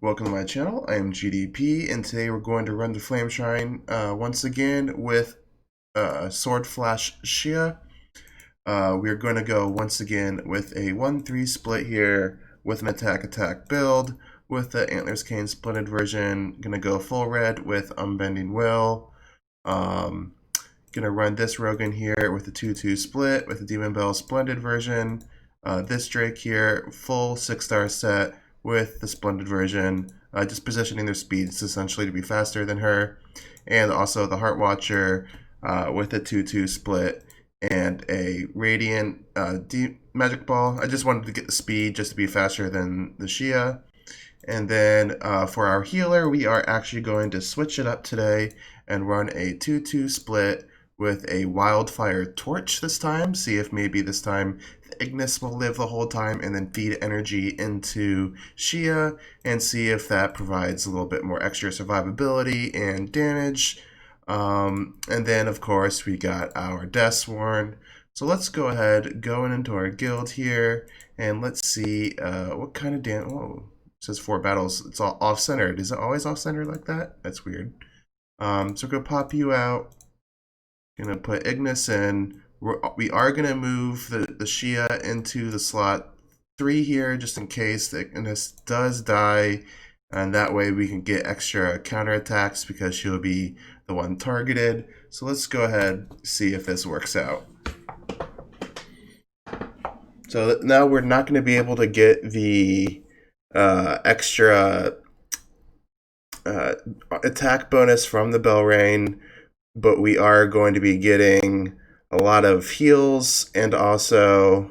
Welcome to my channel. I am GDP, and today we're going to run the Flame Shrine once again with Sword Flash Shia. We're going to go once again with a 1-3 split here with an attack build with the Antlers Cane Splendid version. Gonna go full red with Unbending Will. Gonna run this Rogan here with the 2-2 split with the Demon Bell Splendid version. This Drake here, full 6-star set with the Splendid version, just positioning their speeds essentially to be faster than her. And also the Heart Watcher with a 2-2 split and a Radiant Magic Ball. I just wanted to get the speed just to be faster than the Shia. And then for our healer, we are actually going to switch it up today and run a 2-2 split with a Wildfire Torch this time. See if maybe this time the Ignis will live the whole time and then feed energy into Shia and see if that provides a little bit more extra survivability and damage. And then, of course, we got our Deathsworn. So let's go ahead, going into our guild here, and let's see what kind of damage. Oh, it says 4 battles. It's all off-centered. Is it always off-centered like that? That's weird. So we're going to pop you out. Gonna put Ignis in. We are gonna move the Shia into the slot 3 here, just in case the Ignis does die, and that way we can get extra counterattacks because she'll be the one targeted. So let's go ahead and see if this works out. So now we're not going to be able to get the extra attack bonus from the Bell Rain, but we are going to be getting a lot of heals and also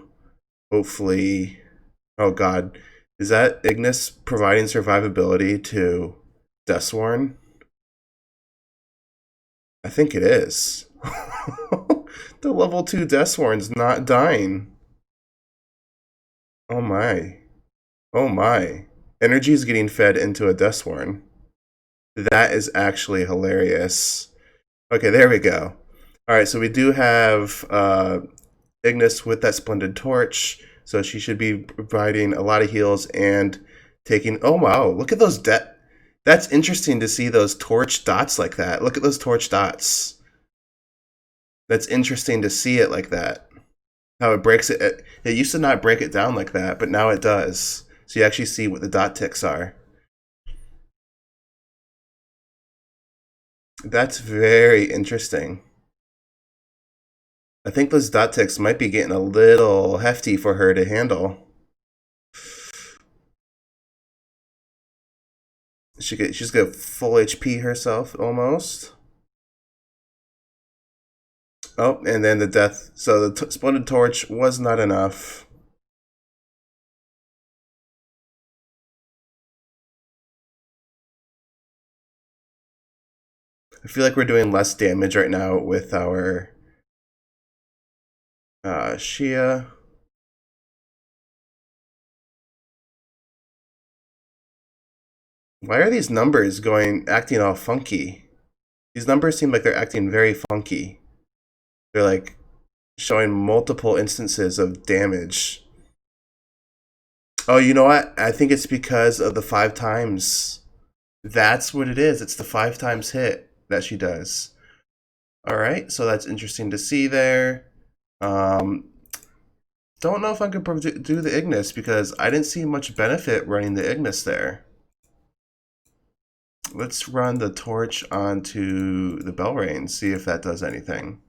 hopefully, oh god, is that Ignis providing survivability to Deathsworn? I think it is. The level 2 Deathsworn's not dying. Oh my. Oh my. Energy is getting fed into a Deathsworn. That is actually hilarious. Okay, there we go. All right, so we do have Ignis with that Splendid Torch, so she should be providing a lot of heals and taking. Oh wow, look at those. That's interesting to see those torch dots like that. Look at those torch dots. That's interesting to see it like that. How it breaks it. It used to not break it down like that, but now it does. So you actually see what the dot ticks are. That's very interesting. I think those dot ticks might be getting a little hefty for her to handle. She's got full HP herself almost. Oh, and then the death. So the Splendid Torch was not enough. I feel like we're doing less damage right now with our Shia. Why are these numbers acting all funky? These numbers seem like they're acting very funky. They're like showing multiple instances of damage. Oh, you know what? I think it's because of the 5 times. That's what it is. It's the 5 times hit that she does. All right, so that's interesting to see there. Don't know if I could do the Ignis because I didn't see much benefit running the Ignis there. Let's run the torch onto the Bell Rain, see if that does anything.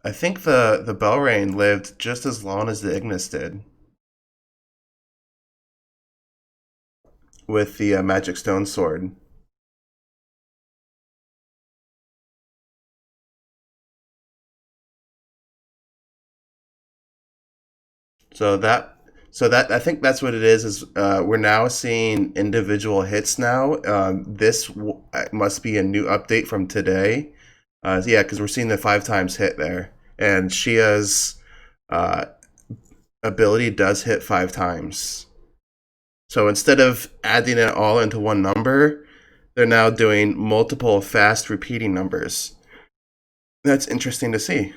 I think the Bell Rain lived just as long as the Ignis did. With the Magic Stone Sword. So that I think that's what it is we're now seeing individual hits now. This must be a new update from today. Yeah, because we're seeing the 5 times hit there. And Shia's ability does hit 5 times. So instead of adding it all into one number, they're now doing multiple fast repeating numbers. That's interesting to see.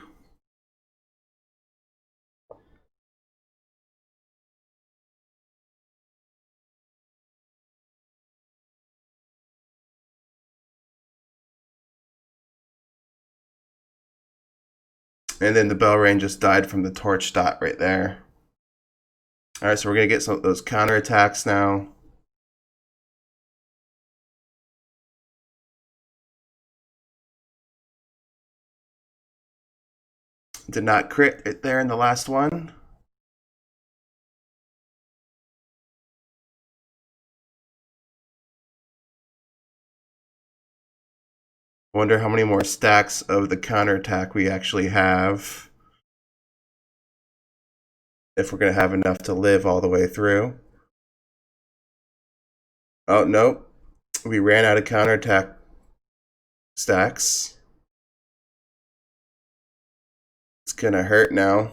And then the Belrain just died from the torch dot right there. All right, so we're going to get some of those counterattacks now. Did not crit right there in the last one. Wonder how many more stacks of the counterattack we actually have. If we're going to have enough to live all the way through. Oh, nope. We ran out of counterattack stacks. It's going to hurt now.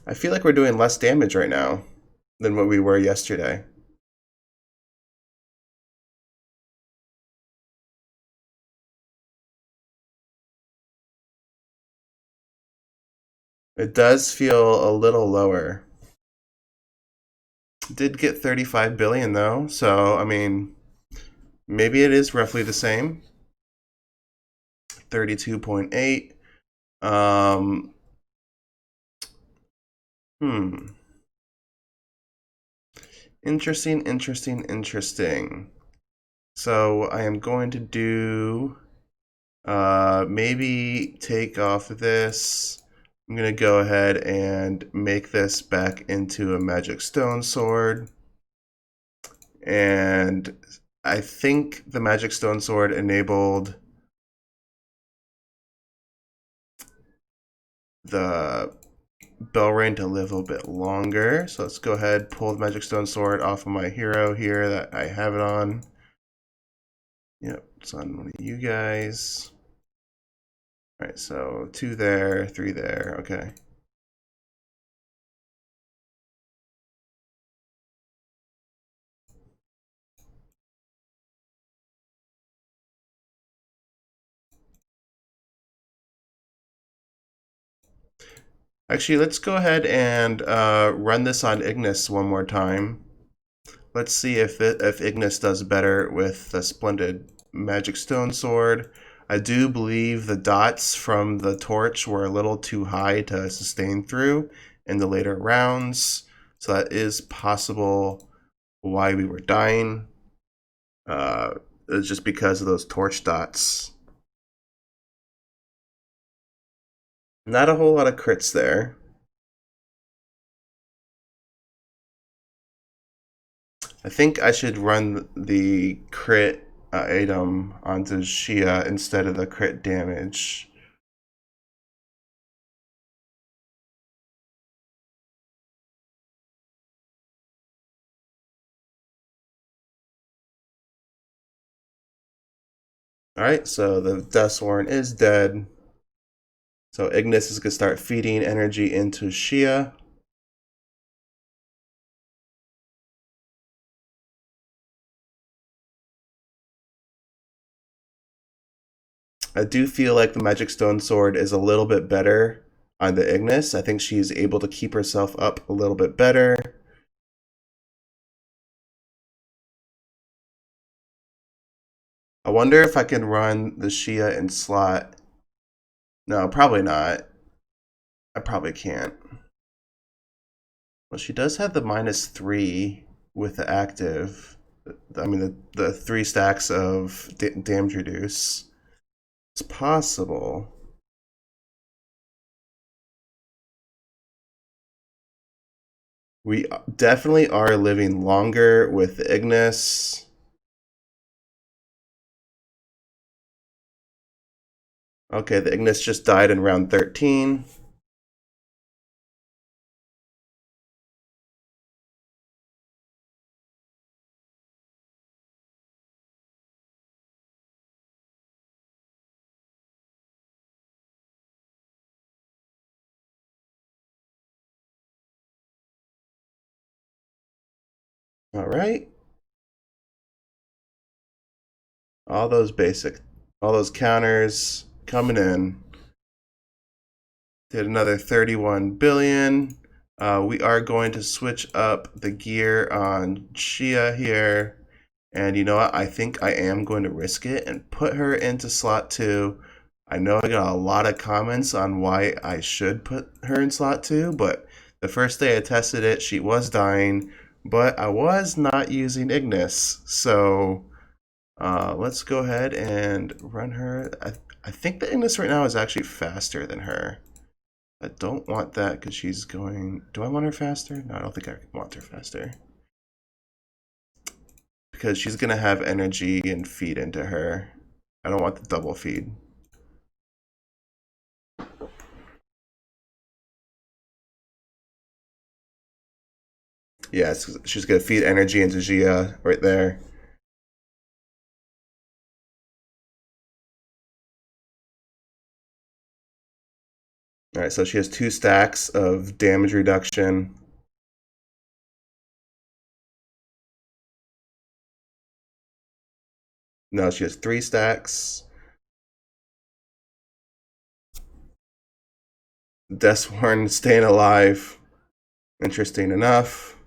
I feel like we're doing less damage right now than what we were yesterday. It does feel a little lower. Did get 35 billion though, so I mean, maybe it is roughly the same. 32.8. Interesting, interesting, interesting. So I am going to do maybe take off this. I'm gonna go ahead and make this back into a magic stone sword. And I think the magic stone sword enabled the Belrain to live a little bit longer. So let's go ahead, pull the magic stone sword off of my hero here that I have it on. Yep, it's on one of you guys. All right, so 2 there, 3 there, okay. Actually, let's go ahead and run this on Ignis one more time. Let's see if Ignis does better with the Splendid Magic Stone Sword. I do believe the dots from the torch were a little too high to sustain through in the later rounds, so that is possible why we were dying. It's just because of those torch dots. Not a whole lot of crits there. I think I should run the crit item onto Shia instead of the crit damage. Alright, so the Dustworn is dead. So Ignis is going to start feeding energy into Shia. I do feel like the Magic Stone Sword is a little bit better on the Ignis. I think she's able to keep herself up a little bit better. I wonder if I can run the Shia in slot. No, probably not. I probably can't. Well, she does have the -3 with the active. I mean, the 3 stacks of damage reduce. It's possible. We definitely are living longer with the Ignis. Okay, the Ignis just died in round 13. All right. All those counters coming in. Did another 31 billion. We are going to switch up the gear on Shia here. And you know what? I think I am going to risk it and put her into slot 2 I know I got a lot of comments on why I should put her in slot 2, but the first day I tested it, she was dying, but I was not using Ignis. So let's go ahead and run her. I think the Ignis right now is actually faster than her. I don't want that because she's going... Do I want her faster? No, I don't think I want her faster. Because she's going to have energy and feed into her. I don't want the double feed. Yeah, she's going to feed energy into Gia right there. Alright, so she has 2 stacks of damage reduction. No, she has 3 stacks. Deathsworn staying alive. Interesting enough.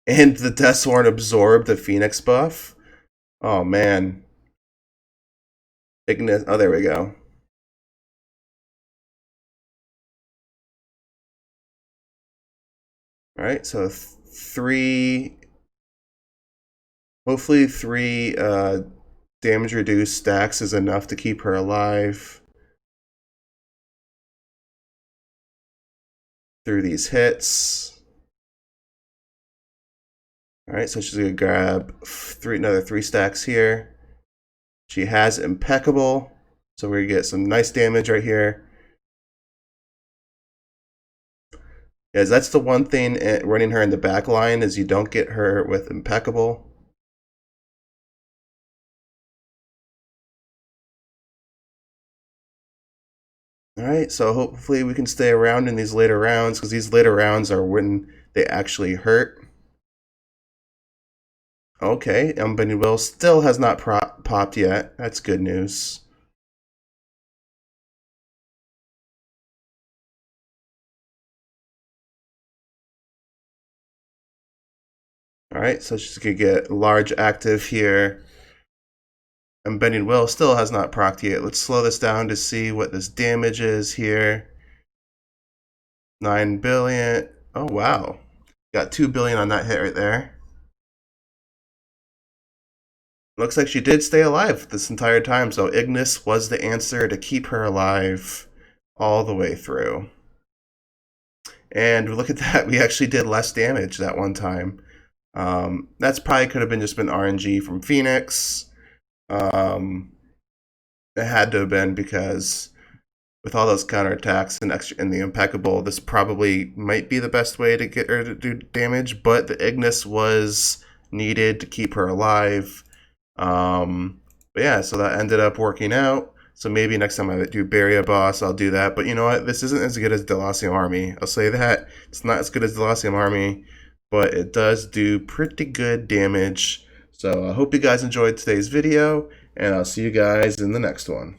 And the Deathsworn absorbed the Phoenix buff. Oh man. Ignis. Oh, there we go. Alright, so 3. Hopefully 3 damage reduced stacks is enough to keep her alive through these hits. Alright, so she's gonna grab another 3 stacks here. She has Impeccable, so we're gonna get some nice damage right here. Yes, that's the one thing running her in the back line is you don't get her with Impeccable. Alright, so hopefully we can stay around in these later rounds, because these later rounds are when they actually hurt. Okay, Unbending Will still has not popped yet. That's good news. Alright, so she's going to get large active here. Unbending Will still has not procced yet. Let's slow this down to see what this damage is here. 9 billion. Oh, wow. Got 2 billion on that hit right there. Looks like she did stay alive this entire time, so Ignis was the answer to keep her alive all the way through. And look at that, we actually did less damage that one time. That's probably could have just been RNG from Phoenix. It had to have been, because with all those counterattacks and the Impeccable, this probably might be the best way to get her to do damage, but the Ignis was needed to keep her alive. But yeah, so that ended up working out. So maybe next time I do bury a boss, I'll do that. But you know what? This isn't as good as Delacium Army. I'll say that. It's not as good as Delacium Army, but it does do pretty good damage. So I hope you guys enjoyed today's video, and I'll see you guys in the next one.